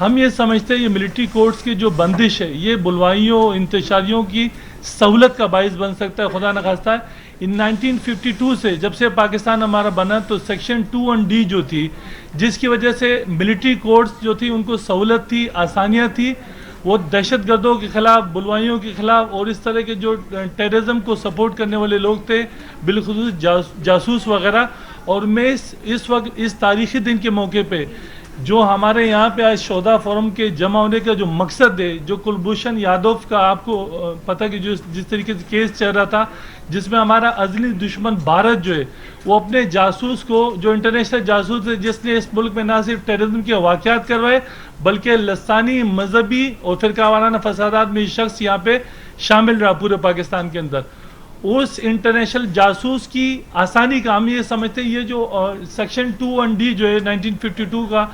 ہم یہ سمجھتے ہیں یہ ملٹری کورٹس کی جو بندش ہے یہ بلوائیوں انتشاریوں کی سہولت کا باعث بن سکتا ہے. خدا نخواستہ ان 1952 سے جب سے پاکستان ہمارا بنا تو سیکشن 2(1)(d) جو تھی جس کی وجہ سے ملٹری کورٹس جو تھی ان کو سہولت تھی, آسانیاں تھی, وہ دہشت گردوں کے خلاف, بلوائیوں کے خلاف اور اس طرح کے جو ٹیررزم کو سپورٹ کرنے والے لوگ تھے بالخصوص جاسوس وغیرہ. اور میں اس وقت اس تاریخی دن کے موقع پہ جو ہمارے یہاں پہ آج شہداء فورم کے جمع ہونے کا جو مقصد ہے, جو کلبھوشن یادو کا آپ کو پتہ کہ جس طریقے سے کیس چل رہا تھا جس میں ہمارا ازلی دشمن بھارت جو ہے وہ اپنے جاسوس کو, جو انٹرنیشنل جاسوس ہے جس نے اس ملک میں نہ صرف ٹیررزم کے واقعات کروائے بلکہ لسانی, مذہبی اور فرقہ وارانہ فسادات میں یہ شخص یہاں پہ شامل رہا پورے پاکستان کے اندر, اس انٹرنیشنل جاسوس کی آسانی کا ہم یہ سمجھتے ہیں یہ جو سیکشن 2(1)(d) جو ہے 1952 کا,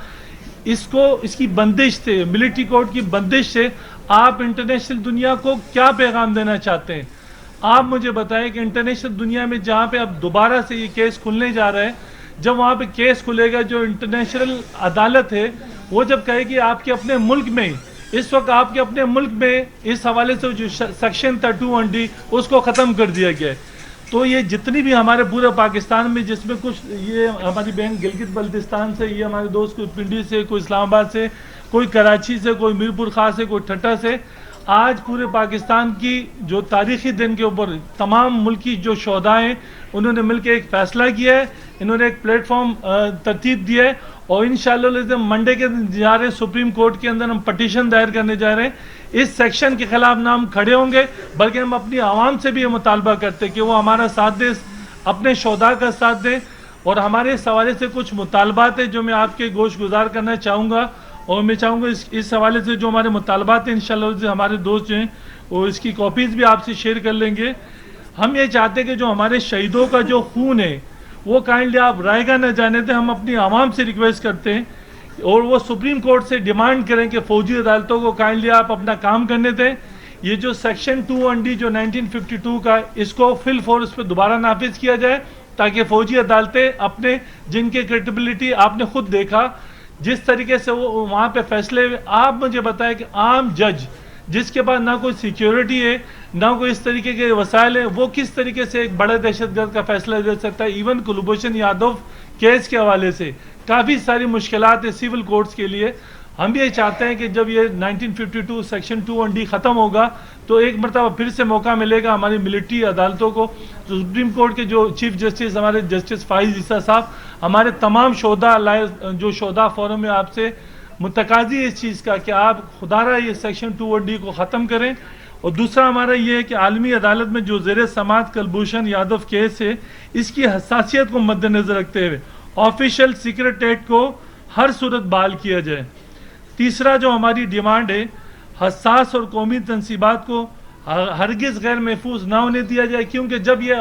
اس کی بندش سے, ملٹری کورٹ کی بندش سے آپ انٹرنیشنل دنیا کو کیا پیغام دینا چاہتے ہیں؟ آپ مجھے بتائیں کہ انٹرنیشنل دنیا میں جہاں پہ اب دوبارہ سے یہ کیس کھلنے جا رہا ہے, جب وہاں پہ کیس کھلے گا جو انٹرنیشنل عدالت ہے وہ جب کہے گی آپ کے اپنے ملک میں, اس وقت آپ کے اپنے ملک میں اس حوالے سے جو سیکشن تھا 2(1)(d) اس کو ختم کر دیا گیا ہے. تو یہ جتنی بھی ہمارے پورے پاکستان میں, جس میں کچھ یہ ہماری بہن گلگت بلتستان سے, یہ ہمارے دوست کوئی پنڈی سے, کوئی اسلام آباد سے, کوئی کراچی سے, کوئی میرپور خاص سے, کوئی ٹھٹا سے, آج پورے پاکستان کی جو تاریخی دن کے اوپر تمام ملکی جو شہداء ہیں انہوں نے مل کے ایک فیصلہ کیا ہے, انہوں نے ایک پلیٹ فارم ترتیب دیا ہے اور انشاءاللہ منڈے کے دن جا رہے ہیں سپریم کورٹ کے اندر ہم پٹیشن دائر کرنے جا رہے ہیں. اس سیکشن کے خلاف نہ ہم کھڑے ہوں گے بلکہ ہم اپنی عوام سے بھی یہ مطالبہ کرتے ہیں کہ وہ ہمارا ساتھ دیں, اپنے شہداء کا ساتھ دیں. اور ہمارے اس حوالے سے کچھ مطالبات ہیں جو میں آپ کے گوش گزار کرنا چاہوں گا, اور میں چاہوں گا اس حوالے سے جو ہمارے مطالبات ہیں انشاءاللہ ہمارے دوست جو ہیں وہ اس کی کاپیز بھی آپ سے شیئر کر لیں گے. ہم یہ چاہتے ہیں کہ جو ہمارے شہیدوں کا جو خون ہے وہ کائنڈلی آپ رائے گاہ نہ جانے دیں. ہم اپنی عوام سے ریکویسٹ کرتے ہیں اور وہ سپریم کورٹ سے ڈیمانڈ کریں کہ فوجی عدالتوں کو کائنڈلی آپ اپنا کام کرنے دیں. یہ جو سیکشن 2(1)(d) جو 1952 کا, اس کو فل فورس پہ دوبارہ نافذ کیا جائے تاکہ فوجی عدالتیں اپنے, جن کے کریڈیبلٹی آپ نے خود دیکھا جس طریقے سے وہ وہاں پہ فیصلے, آپ مجھے بتائیں کہ عام جج جس کے پاس نہ کوئی سیکیورٹی ہے نہ کوئی اس طریقے کے وسائل ہیں, وہ کس طریقے سے ایک بڑے دہشت گرد کا فیصلہ دے سکتا ہے؟ ایون کلبھوشن یادو کیس کے حوالے سے کافی ساری مشکلات ہیں سول کورٹس کے لیے. ہم یہ چاہتے ہیں کہ جب یہ 1952 سیکشن 2(1)(d) ختم ہوگا تو ایک مرتبہ پھر سے موقع ملے گا ہماری ملٹری عدالتوں کو. تو سپریم کورٹ کے جو چیف جسٹس ہمارے جسٹس فائز عیسیٰ صاحب, ہمارے تمام شہداء جو شہداء فورم میں آپ سے متقاضی ہے اس چیز کا کہ آپ خدا رہا یہ سیکشن 2(1)(d) کو ختم کریں. اور دوسرا ہمارا یہ ہے کہ عالمی عدالت میں جو زیر سماعت کلبھوشن یادو کیس ہے اس کی حساسیت کو مد نظر رکھتے ہوئے آفیشیل سیکرٹ ایکٹ کو ہر صورت بحال کیا جائے. تیسرا جو ہماری ڈیمانڈ ہے, حساس اور قومی تنصیبات کو ہرگز غیر محفوظ نہ ہونے دیا جائے, کیونکہ جب یہ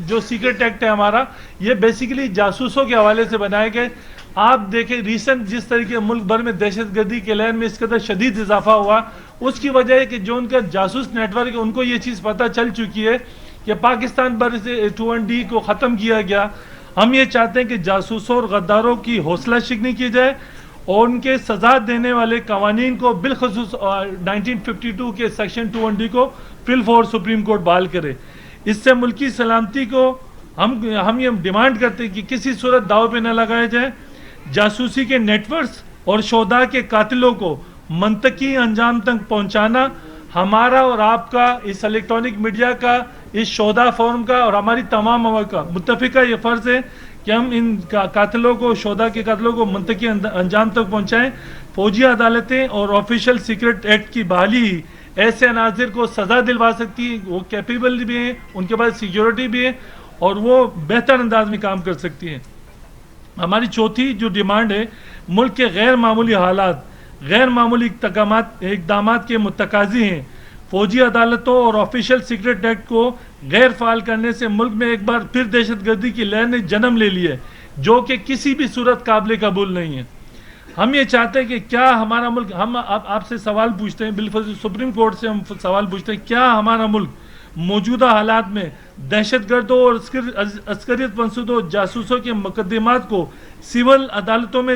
جو سیکرٹ ایکٹ ہے ہمارا یہ بیسیکلی جاسوسوں کے حوالے سے بنائے گئے. آپ دیکھیں ریسنٹ جس طریقے ملک بھر میں دہشت گردی کے لہر میں اس قدر شدید اضافہ ہوا, اس کی وجہ ہے کہ جو ان کا جاسوس نیٹ ورک ہے ان کو یہ چیز پتہ چل چکی ہے کہ پاکستان بھر سے 2(1)(d) کو ختم کیا گیا. ہم یہ چاہتے ہیں کہ جاسوسوں اور غداروں کی حوصلہ شکنی کی جائے اور ان کے سزا دینے والے قوانین کو بالخصوص 1952 کے سیکشن 2(1)(d) کو فل فورس سپریم کورٹ بحال کرے. اس سے ملکی سلامتی کو ہم یہ ڈیمانڈ کرتے ہیں کہ کسی صورت داؤ پہ نہ لگایا جائے. جاسوسی کے نیٹ ورکس اور شہداء کے قاتلوں کو منطقی انجام تک پہنچانا ہمارا اور آپ کا, اس الیکٹرانک میڈیا کا, اس شہداء فورم کا اور ہماری تمام عوام کا متفقہ یہ فرض ہے کہ ہم ان قاتلوں کو, شہداء کے قاتلوں کو منطقی انجام تک پہنچائیں. فوجی عدالتیں اور آفیشیل سیکرٹ ایکٹ کی بحالی ہی ایسے عناصر کو سزا دلوا سکتی ہے, وہ کیپیبل بھی ہیں, ان کے پاس سیکیورٹی بھی ہے اور وہ بہتر انداز میں کام کر سکتی ہیں. ہماری چوتھی جو ڈیمانڈ ہے, ملک کے غیر معمولی حالات, غیر معمولی اقدامات کے متقاضی ہیں. فوجی عدالتوں اور آفیشیل سیکرٹ ایکٹ کو غیر فعال کرنے سے ملک میں ایک بار پھر دہشت گردی کی لہر نے جنم لے لی ہے جو کہ کسی بھی صورت قابل قبول نہیں ہے. ہم یہ چاہتے ہیں کہ کیا ہمارا ملک, ہم آپ سے سوال پوچھتے ہیں, بالخصوص سپریم کورٹ سے ہم سوال پوچھتے ہیں, کیا ہمارا ملک موجودہ حالات میں دہشت گردوں اور عسکریت پنسودوں جاسوسوں کے مقدمات کو سول عدالتوں میں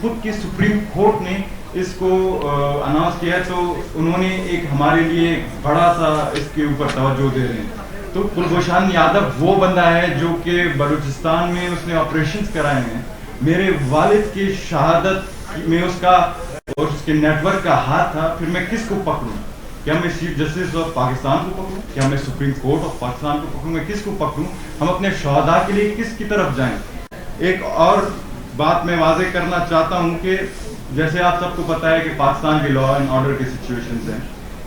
خود کی سپریم کورٹ نے اس کو اناؤنس کیا ہے, تو انہوں نے ایک ہمارے لیے بڑا سا اس کے اوپر توجہ دے رہے ہیں. تو کلبھوشن یادو وہ بندہ ہے جو کہ بلوچستان میں اس نے آپریشنز کرائے ہیں. میرے والد کی شہادت میں اس کا اور اس کے نیٹ ورک کا ہاتھ تھا. پھر میں کس کو پکڑوں؟ کیا میں چیف جسٹس آف پاکستان کو پکڑوں؟ کیا میں سپریم کورٹ آف پاکستان کو پکڑوں؟ میں کس کو پکڑوں؟ ہم اپنے شہداء کے لیے کس کی طرف جائیں؟ ایک اور بات میں واضح کرنا چاہتا ہوں کہ جیسے آپ سب کو پتہ ہے کہ پاکستان کی لا اینڈ آرڈر کی سچویشنز ہیں.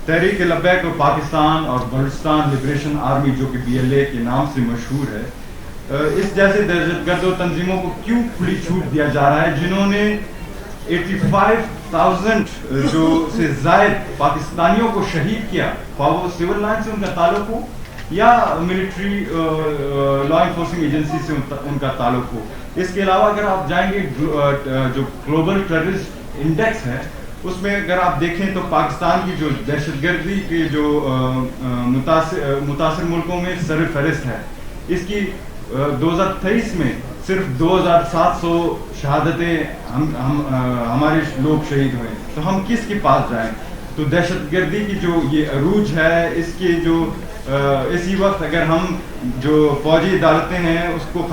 تحریک لبیک اور پاکستان اور بلوچستان لبریشن آرمی جو کہ BLA کے نام سے مشہور ہے, اس جیسے دہشت گرد و تنظیموں کو کیوں کھلی چھوٹ دیا جا رہا ہے جنہوں نے 85,000 جو سے زائد پاکستانیوں کو شہید کیا, خواہ وہ سول لائن سے ان کا تعلق ہو یا ملٹری لا انفورسنگ ایجنسی سے ان کا تعلق ہو. اس کے علاوہ اگر آپ جائیں گے جو گلوبل ٹیررسٹ انڈیکس ہے اس میں اگر آپ دیکھیں تو پاکستان کی جو دہشت گردی کے جو متاثر ملکوں میں سر فہرست ہے. اس کی 2023 میں صرف 2,700 شہادتیں ہمارے لوگ شہید ہوئے. تو ہم کس کے پاس جائیں؟ تو دہشت گردی کی جو یہ عروج ہے اس کی جو اسی وقت اگر ہم جو فوجی عدالتیں ہیں اس کو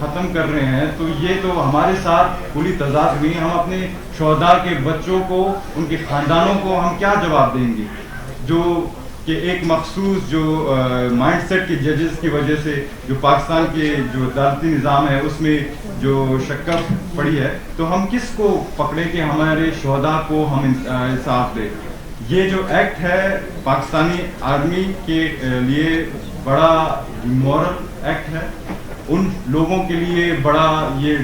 ختم کر رہے ہیں تو یہ تو ہمارے ساتھ پوری تضاد ہوئی. ہم اپنے شہداء کے بچوں کو, ان کے خاندانوں کو ہم کیا جواب دیں گے جو کہ ایک مخصوص جو مائنڈ سیٹ کے ججز کی وجہ سے جو پاکستان کے جو عدالتی نظام ہے اس میں جو شکست پڑی ہے. تو ہم کس کو پکڑیں کہ ہمارے شہداء کو ہم انصاف دیں؟ یہ جو ایکٹ ہے پاکستانی آرمی کے لیے بڑا مورل ایکٹ ہے. ان لوگوں کے لیے بڑا یہ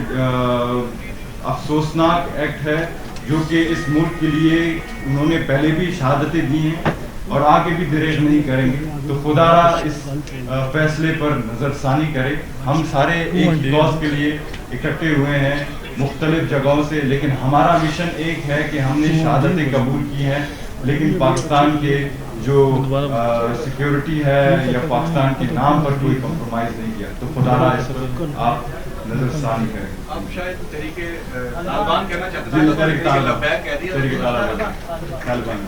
افسوسناک ایکٹ ہے جو کہ اس ملک کے لیے انہوں نے پہلے بھی شہادتیں دی ہیں اور آگے بھی دریغ نہیں کریں گے. تو خدا را اس فیصلے پر نظر ثانی کرے. ہم سارے ایک کاز کے لیے اکٹھے ہوئے ہیں مختلف جگہوں سے, لیکن ہمارا مشن ایک ہے کہ ہم نے شہادتیں قبول کی ہیں لیکن پاکستان کے جو سیکیورٹی ہے یا پاکستان کے نام پر کوئی کمپرومائز نہیں کیا. تو خدا را اس پر آپ نظر ثانی کریں. آپ شاید طریقے طالبان کہنا چاہتے ہیں. طریقے طالبان.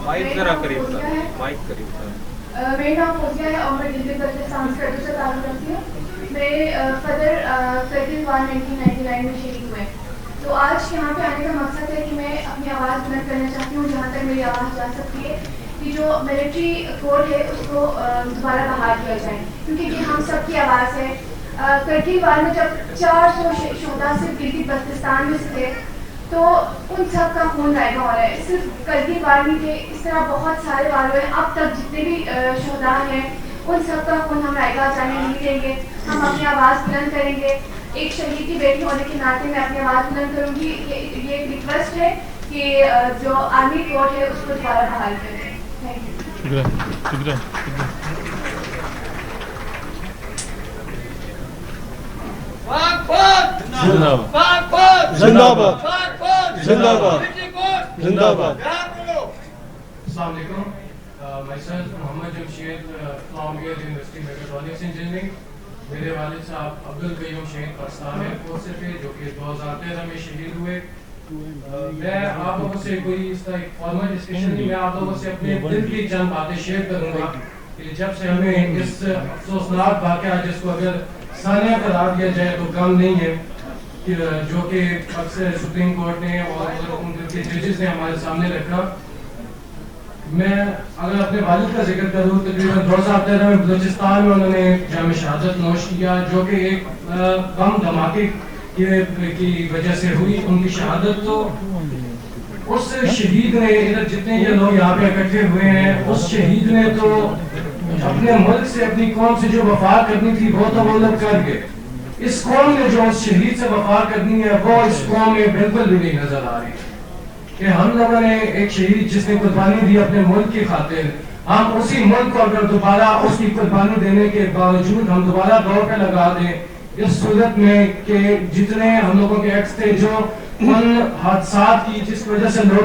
مائک ذرا قریب تھا, مائک قریب تھا. میرا نام فوزیہ ہے اور میں دلی بلوچستان سے تعلق رکھتی ہوں. میں فدر 31/1999 میں شہید ہوئے. تو آج یہاں پہ آنے کا مقصد ہے کہ میں اپنی آواز بلند کرنا چاہتی ہوں جہاں تک میری آواز جا سکتی ہے کہ جو ملٹری کوڈ ہے اس کو دوبارہ بحال کیا جائے, کیونکہ یہ ہم سب کی آواز ہے. کرگل وار میں جب 400 شہداء صرف گلگت بلتستان میں سے تھے تو ان سب کا خون رائگاں ہو رہا ہے. صرف کرگل وار میں تھے, اس طرح بہت سارے وار ہوئے. اب تک جتنے بھی شہداء ہیں ان سب کا خون ہم رائگاں جانے نہیں دیں گے. ہم اپنی آواز بلند کریں گے. ایک شہید کی بیٹی ہونے کے ناطے میں اپنی آواز بلند کروں گی. یہ ایک ریکویسٹ ہے کہ جو آرمی کوڈ ہے اس کو دوبارہ بحال کریں. Thank you. زندہ باد, زندہ باد, زندہ باد. السلام علیکم. myself Muhammad Jamshed from university mechatronics engineering. میرے والد صاحب عبدالقیوم شہید پاکستان ایئر فورس سے تھے جو کہ 2013 میں شہید ہوئے. میں آپ لوگوں سے کوئی اس طرح ایک فارمل ڈسکشن نہیں, میں آپ لوگوں سے اپنے دل کی چند باتیں شیئر کروں گا کہ جب سے ہمیں اس افسوسناک واقعہ جس کو اگر ثانیہ قرار دیا جائے تو کم نہیں ہے جو کہ اکثر سپریم کورٹ نے اور ان کے ججز نے ہمارے سامنے رکھا. میں اگر اپنے والد کا ذکر کروں تقریباً 2013 میں بلوچستان میں انہوں نے جام شہادت نوش کیا جو کہ ایک بم دھماکے کی وجہ سے ہوئی ان کی شہادت. تو اس شہید نے ادھر جتنے یہ لوگ یہاں پہ اکٹھے ہوئے ہیں اس شہید نے تو اپنے ملک سے اپنی قوم سے جو وفا کرنی تھی وہ تو وہ لوگ کر گئے. اس قوم نے جو اس شہید سے وفا کرنی ہے وہ اس قوم میں بالکل بھی نہیں نظر آ رہی کہ ہم لوگوں نے ایک شہید جس نے قربانی دی اپنے ملک کی خاطر, ہم اسی ملک کو اگر دوبارہ اس کی قربانی دینے کے باوجود ہم دوبارہ دور پہ لگا دیں اس صورت میں کہ جتنے ہم لوگوں کے ایکٹس تھے جو ان حادثات کی جس وجہ سے لوگ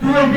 2&D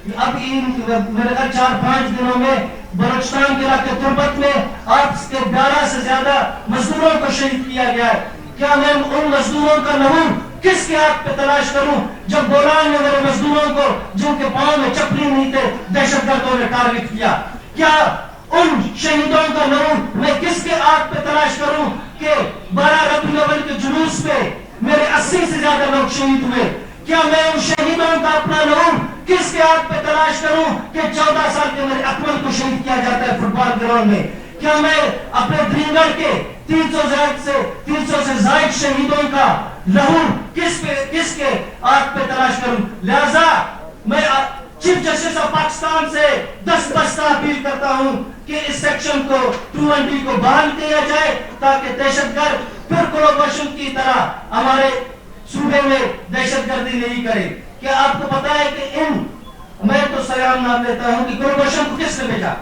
اب میرے خیال 4-5 دنوں میں بلوچستان کے علاقے تربت میں 8 کے 12 سے زیادہ مزدوروں کو شہید کیا گیا ہے. کیا میں ان مزدوروں کا نمون کس کے ہاتھ پہ تلاش کروں جب بولان نے میرے مزدوروں کو جن کے پاؤں میں چپلی نہیں تھے دہشت گردوں نے ٹارگٹ کیا؟ کیا ان شہیدوں کا نمون میں کس کے ہاتھ پہ تلاش کروں کہ 12 ربیع الاول کے جلوس پہ میرے 80 سے زیادہ لوگ شہید ہوئے؟ کیا میں ان شہیدوں کا اپنا نمون کس کے ہاتھ پہ تلاش کروں کہ 14 سال کے میرے اکمل کو شہید کیا جاتا ہے فٹ بال گراؤنڈ میں؟ کیا میں اپنے درینگڑھ کے 300 سے زائد شہیدوں کا لہو کس کے ہاتھ پہ تلاش کروں؟ لہذا میں چیف جسٹس آف پاکستان سے دستہ اپیل کرتا ہوں کہ اس سیکشن کو 2&D کو بحال کیا جائے تاکہ دہشت گرد پھر کلوبوشن کی طرح ہمارے صوبے میں دہشت گردی نہیں کرے. کیا آپ کو پتا ہے کہ میں تو سلام نام لیتا ہوں کہ کلوبوشن کو کس نے بھیجا؟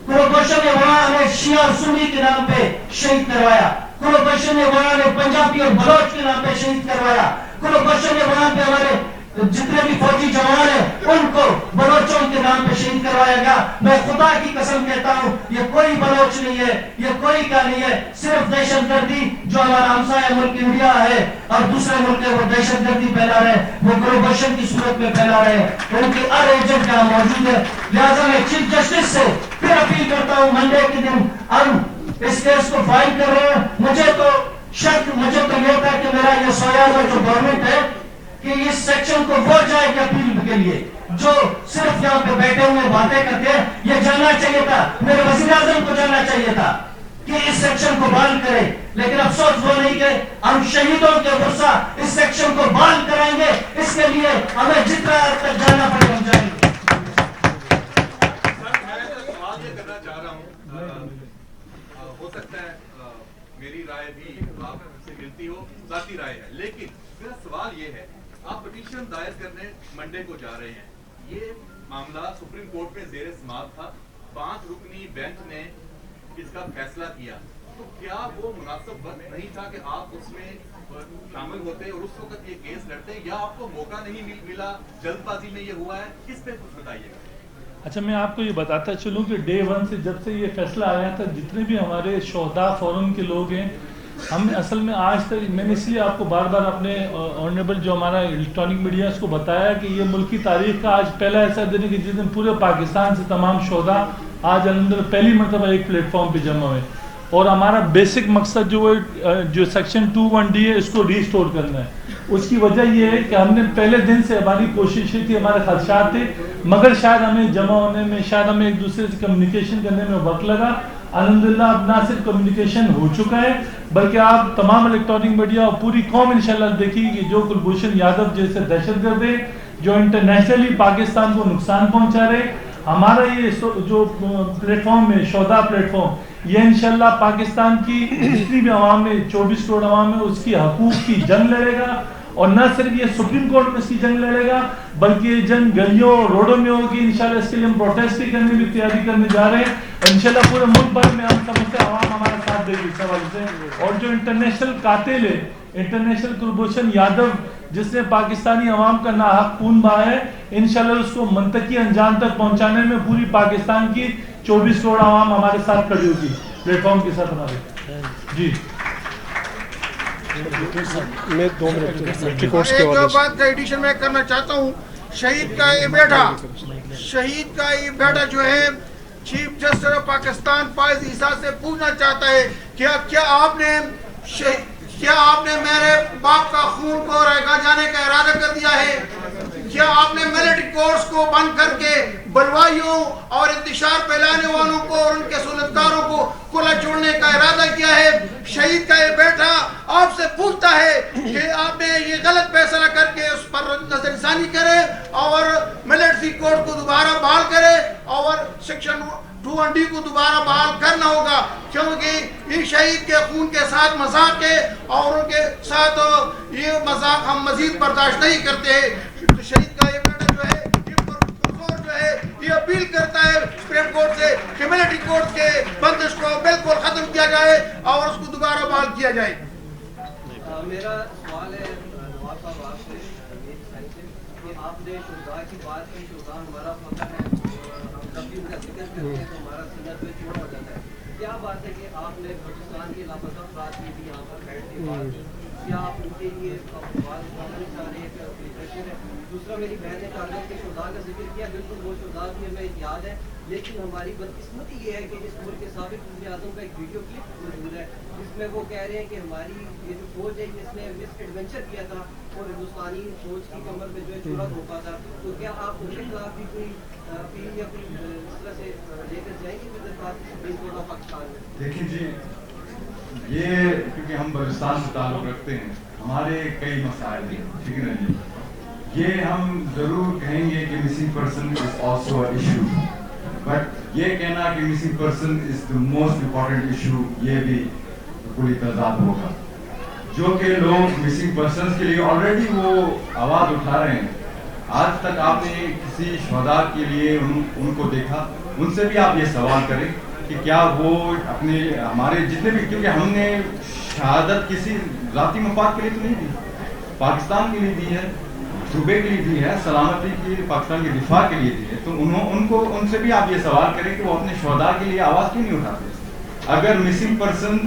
کلوبوشن نے وہاں ہمیں شیعہ اور سنی کے نام پہ شہید کروایا. کلوبوشن نے وہاں نے پنجابی اور بلوچ کے نام پہ شہید کروایا. کلوبوشن نے وہاں پہ ہمارے جتنے بھی فوجی جوان ہیں ان کو بلوچوں کے نام پہ شہید کروایا گیا. میں خدا کی قسم کہتا ہوں یہ کوئی بلوچ نہیں ہے, یہ کوئی کا نہیں ہے, صرف دہشت گردی جو ہمارا ہمسایہ ملک انڈیا ہے اور دوسرے ملک وہ دہشت گردی پھیلا رہے ہیں, وہ کلوبوشن کی صورت میں پھیلا رہے ہیں. ان کے ہر ایجنٹ یہاں موجود ہے. لہٰذا میں چیف جسٹس سے پھر اپیل کرتا ہوں منڈے کے دن ہم اس کیس کو فائل کر رہے ہیں. مجھے تو یہ تھا کہ میرا یہ سوال جو گورنمنٹ ہے کہ اس سیکشن کو وہ جائے کہ اپیل کے لیے جو صرف یہاں پہ بیٹھے ہوئے باتیں کرتے ہیں, یہ جاننا چاہیے تھا, میرے وزیر اعظم کو جاننا چاہیے تھا کہ اس سیکشن کو بحال کرے. لیکن افسوس وہ نہیں کہ ہم شہیدوں کے غصہ اس سیکشن کو بحال کرائیں گے. اس کے لیے ہمیں جتنا تک جانا پڑے ہم جائیں گے. میں سوال یہ کرنا چاہ رہا ہوں, ہو سکتا ہے میری رائے بھی آپ سے ملتی ہو, ذاتی رائے ہے, لیکن میرا سوال یہ ہے آپ پٹیشن دائر کرنے منڈے کو جا رہے ہیں. یہ معاملہ سپریم کورٹ میں زیر سماعت تھا, 5 رکنی بینچ نے اس کا فیصلہ کیا, تو کیا وہ مناسب وقت نہیں تھا کہ آپ اس میں شامل ہوتے اور اس وقت یہ کیس لڑتے, یا آپ کو موقع نہیں ملا, جلد بازی میں یہ ہوا ہے؟ اس پہ کچھ بتائیے گا. اچھا, میں آپ کو یہ بتاتا چلوں کہ ڈے 1 سے جب سے یہ فیصلہ آیا تھا جتنے بھی ہمارے شہداء فورم کے لوگ ہیں, ہم اصل میں آج تک میں نے اس لیے آپ کو بار بار اپنے آنریبل جو ہمارا الیکٹرانک میڈیا اس کو بتایا کہ یہ ملکی تاریخ کا آج پہلا ایسا دن ہے کہ جس دن پورے پاکستان سے تمام شہداء آج الحمدللہ پہلی مرتبہ ایک پلیٹ فارم پہ جمع ہوئے. اور ہمارا بیسک مقصد جو سیکشن 2(1)D ہے اس کو ریسٹور کرنا ہے. اس کی وجہ یہ ہے کہ ہم نے پہلے دن سے ہماری کوششیں تھی, ہمارے خدشات تھے, مگر شاید ہمیں جمع ہونے میں, شاید ہمیں ایک دوسرے سے کمیونیکیشن کرنے میں وقت لگا. الحمدللہ اب نہ صرف کمیونیکیشن ہو چکا ہے بلکہ آپ تمام الیکٹرانک میڈیا اور پوری قوم انشاءاللہ دیکھیں کہ جو کلبھوشن یادو جیسے دہشت گرد ہیں جو انٹرنیشنلی پاکستان کو نقصان پہنچا رہے, ہمارا یہ جو پلیٹ فارم ہے شہداء پلیٹ فارم, یہ انشاءاللہ پاکستان کی جتنی بھی عوام ہے 24 کروڑ عوام ہے اس کی حقوق کی جنگ لڑے گا. اور نہ صرف یہ سپریم کورٹ میں اس کی جنگ لڑے گا بلکہ یہ جنگ گلیوں اور روڈوں میں ہوگی. انشاءاللہ اس کے لیے ہم پروٹیسٹ بھی کرنے کی تیاری کرنے جا رہے ہیں. انشاءاللہ پورے ملک بھر میں ہم سمجھتے ہیں عوام ہمارا ساتھ دے گی اس حوالے سے. اور جو انٹرنیشنل قاتل ہے, انٹرنیشنل کلبھوشن یادو جس نے پاکستانی عوام کا ناحق خون بہایا ہے, انشاءاللہ اس کو منطقی انجام تک پہنچانے میں پوری پاکستان کی 24 کروڑ عوام ہمارے ساتھ کھڑی ہوگی پلیٹ فارم کے ساتھ ہمارے. جی میں 2 منٹ ایک بات کا ایڈیشن میں کرنا چاہتا ہوں. شہید کا یہ بیٹا جو ہے چیف جسٹس آف پاکستان فائز عیسیٰ سے پوچھنا چاہتا ہے کیا آپ نے میرے باپ کا خون کو رہا جانے کا ارادہ کر دیا ہے؟ کیا آپ نے ملٹری کورس کو بند کر کے بلوائیوں اور انتشار پھیلانے والوں کو اور ان کے سلطکاروں کو کھلا چھوڑنے کا ارادہ کیا ہے؟ شہید کا یہ بیٹا آپ سے پوچھتا ہے کہ آپ نے یہ غلط فیصلہ کر کے اس پر نظر ثانی کرے اور ملٹری کورس کو دوبارہ بحال کرے اور سیکشن 2(1)D کو دوبارہ بحال کرنا ہوگا, کیونکہ یہ شہید کے خون کے ساتھ مذاق ہے اور ان کے ساتھ یہ مذاق ہم مزید برداشت نہیں کرتے. شہید کا یہ بیٹا جو ہے یہ اپیل کرتا ہے سپریم کورٹ سے کہ ملٹری کورٹ کے بندش کو بالکل ختم کیا جائے اور اس کو دوبارہ بحال کیا جائے. میرا سوال ہے نواز صاحب آپ سے, بھائی سے کہ آپ نے شہداء کی بات کی. شہداء ہمارا فخر ہے, ہم جب بھی ان کا ذکر کرتے ہیں تو ہمارا سینہ پہ چوٹ ہو جاتا ہے. کیا بات ہے کہ آپ نے بلوچستان کے لاپتہ افراد کی بھی یہاں پر بیٹھ کے بات کی, کیا آپ ان کے لیے بات کرنا چاہ رہے ہیں کہ پریشر ہے؟ دوسرا, میری بہن نے کارگل کے شہداء کا ذکر کیا, بالکل وہ شہداء بھی ہمیں یاد ہے, لیکن ہماری بدقسمتی یہ ہے کہ اس ملک کے سابق وزیر اعظم کا ایک ویڈیو کلپ موجود ہے جس میں وہ کہہ رہے ہیں کہ ہماری یہ جو فوج ہے اس نے مس ایڈونچر کیا تھا اور ہندوستانی فوج کی کمر میں جو ہے چورا دھوپا تھا. تو کیا آپ ان کے خلاف بھی کوئی اپیل یا کوئی اس طرح سے لے کر جائیں گے درخواست سپریم کورٹ آف پاکستان میں؟ دیکھیں جی, یہ کیونکہ ہم بلوچستان سے تعلق رکھتے ہیں, ہمارے کئی مسائل ہیں, ٹھیک ہے نا جی. یہ ہم ضرور کہیں گے کہ missing person is also a issue, but یہ کہنا کہ missing person is the most important issue, یہ بھی بالکل تضاد ہوگا. جو کہ لوگ مسنگ پرسنس کے لیے آلریڈی وہ آواز اٹھا رہے ہیں, آج تک آپ نے کسی شہداء کے لیے ان کو دیکھا؟ ان سے بھی آپ یہ سوال کریں کہ کیا وہ اپنے ہمارے جتنے بھی, کیونکہ ہم نے شہادت کسی ذاتی مفاد کے لیے تو نہیں دی, پاکستان کے لیے دی ہے, صوبے کے لیے دی ہے, سلامتی کی پاکستان کے دفاع کے لیے دی ہے. تو ان سے بھی آپ یہ سوال کریں کہ وہ اپنے شہداء کے لیے آواز کیوں نہیں اٹھاتے؟ اگر مسنگ پرسنز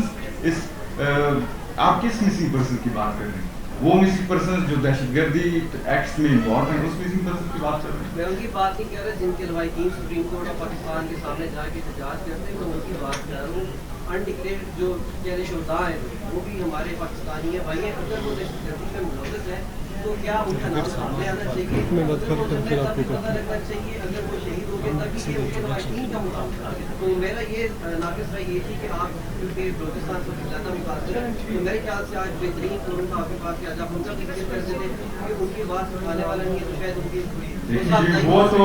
آپ کس مسنگ پرسن کی بات کر رہے ہیں؟ وہ مسنگ پرسن جو دہشت گردی ایکٹس میں انوالو ہیں, اس مسنگ پرسن کی بات کر رہے ہیں. میں ان کی بات نہیں کر رہا جن کے لوائقین سپریم کورٹ آف پاکستان کے سامنے جا کے احتجاج کرتے ہیں, میں ان کی بات کر رہا ہوں. انڈکلیئرڈ جو چہرے شہداء ہیں وہ بھی ہمارے پاکستانی ہیں بھائی ہیں, اگر وہ دہشت گردی میں ملوث ہیں تو کیا ان کا نام سامنے آنا چاہیے, پتہ لگنا چاہیے اگر وہ شہید ہو گئے تبھی ان کے لوائقین کا مقابلہ. تو میرا یہ ناقص رائے یہ تھی کہ آپ کیونکہ بلوچستان کو زیادہ بھی بات کریں, تو میرے خیال سے آج بہترین فورم تھا آپ کے پاس کہ آج آپ ان کا ذکر کر دیتے کہ ان کی بات اٹھانے والا نہیں ہے تو شاید ان کی وہ تو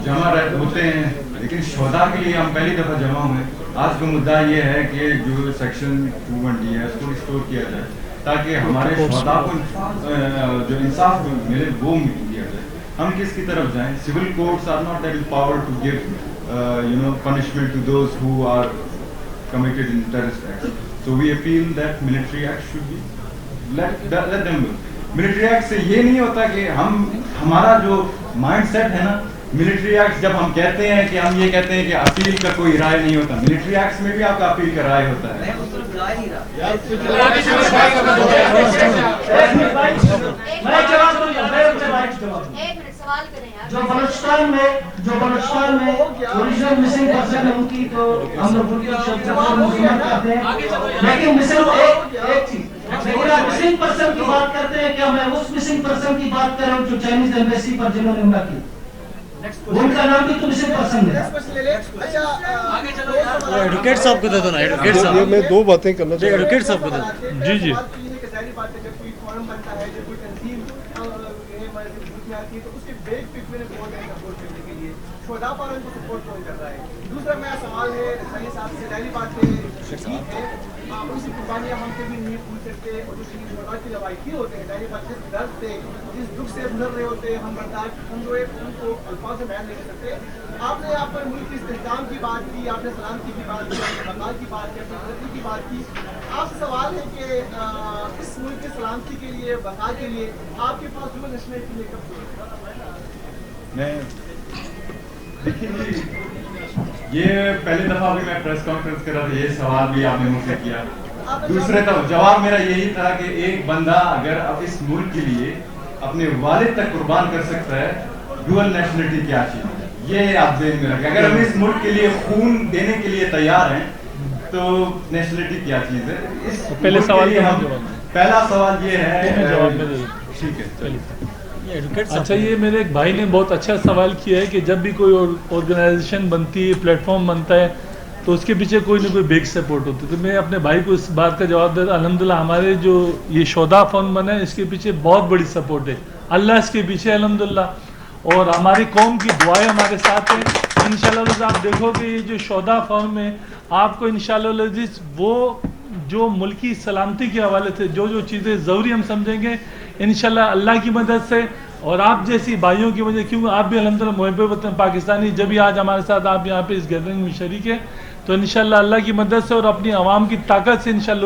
جمع ہوتے ہیں, لیکن شہداء کے لیے ہم پہلی دفعہ جمع ہوئے. آج کا مدعا یہ ہے کہ جو سیکشن 220 ہے اس کو ریسٹور کیا جائے تاکہ ہمارے شہداء کو جو انصاف ملے وہ دیا جائے. ہم کس کی طرف جائیں؟ Civil courts are not that empowered to give punishment to those who are committed in terrorist acts. So we appeal that military acts should be let them do. Military act سے یہ نہیں ہوتا کہ ہمارا جو مائنڈ سیٹ ہے نا, military act جب ہم کہتے ہیں کہ ہم یہ کہتے ہیں کہ اپیل کا کوئی رائے نہیں ہوتا, ملٹری ایکٹس میں بھی آپ کا اپیل کا رائے ہوتا ہے. جو بلوچستان میں اوریجنل مسنگ پرسن ہے ان کی تو ہم لوگ ان کی مذمت کرتے ہیں, لیکن ایک چیز مسنگ پرسن کی بات کرتے ہیں, کیا میں اس مسنگ پرسن کی بات کر رہا ہوں جو چائنیز ایمبیسی پر جنہوں نے حملہ کیا, ان کا نام بھی تو مسنگ پرسن ہے. ایڈوکیٹ صاحب کو دے دو نا, ایڈوکیٹ صاحب. میں دو باتیں کرنا چاہتا ہوں. ایڈوکیٹ صاحب کو دے دو. جی جی. شہداء پر ان کو سپورٹ کون کر رہا ہے. دوسرا میرا سوال ہے سنی صاحب سے, پہلی بات ہے ٹھیک ہے ان کی قربانیاں ہم کبھی نہیں بھول سکتے, اور جو شہداء کی لوائقین ہوتے ہیں پہلی بات جس درد سے جس دکھ سے گزر رہے ہوتے ہیں ہم برداشت ہم جو ہے ان کو الفاظ سے بیان نہیں کر سکتے. آپ نے آپ پر ملک کی استحکام کی بات کی, آپ نے سلامتی کی بات کی, آپ نے بقا کی بات کی, اپنی ترقی کی بات کی. آپ سے سوال ہے کہ اس ملک کی سلامتی کے لیے بقا کے لیے آپ کے پاس جو نیشنل کے لیے کب میں دیکھیے جی, یہ پہلی دفعہ بھی میں پریس کانفرنس کر رہا تھا, یہ سوال بھی آپ نے مجھ سے کیا. دوسرے تو جواب میرا یہی تھا کہ ایک بندہ اگر اب اس ملک کے لیے اپنے والد تک قربان کر سکتا ہے, ڈوئل نیشنلٹی کیا چیز ہے یہ آپ ذہن میں رکھیں. اگر ہم اس ملک کے لیے خون دینے کے لیے تیار ہیں تو نیشنلٹی کیا چیز ہے. اس پہلے سوال پہلا سوال یہ ہے, ٹھیک ہے. اچھا, یہ میرے ایک بھائی نے بہت اچھا سوال کیا ہے کہ جب بھی کوئی آرگنائزیشن بنتی ہے, پلیٹ فارم بنتا ہے, تو اس کے پیچھے کوئی نہ کوئی بیگ سپورٹ ہوتی ہے. تو میں اپنے بھائی کو اس بات کا جواب دیتا ہوں, الحمدللہ ہمارے جو یہ شہداء فنڈ بنا ہے اس کے پیچھے بہت بڑی سپورٹ ہے, اللہ اس کے پیچھے الحمدللہ, اور ہماری قوم کی دعائیں ہمارے ساتھ ہیں. انشاءاللہ آپ دیکھو کہ یہ جو شہداء فنڈ میں آپ کو انشاءاللہ وہ جو ملکی سلامتی کے حوالے سے جو چیزیں ضروری ہم سمجھیں گے انشاءاللہ اللہ کی مدد سے, اور آپ جیسی بھائیوں کی وجہ, کیونکہ آپ بھی الحمدللہ محب وطن پاکستانی, جب بھی آج ہمارے ساتھ آپ یہاں پہ اس گیدرنگ میں شریک ہیں, تو انشاءاللہ اللہ کی مدد سے اور اپنی عوام کی طاقت سے انشاءاللہ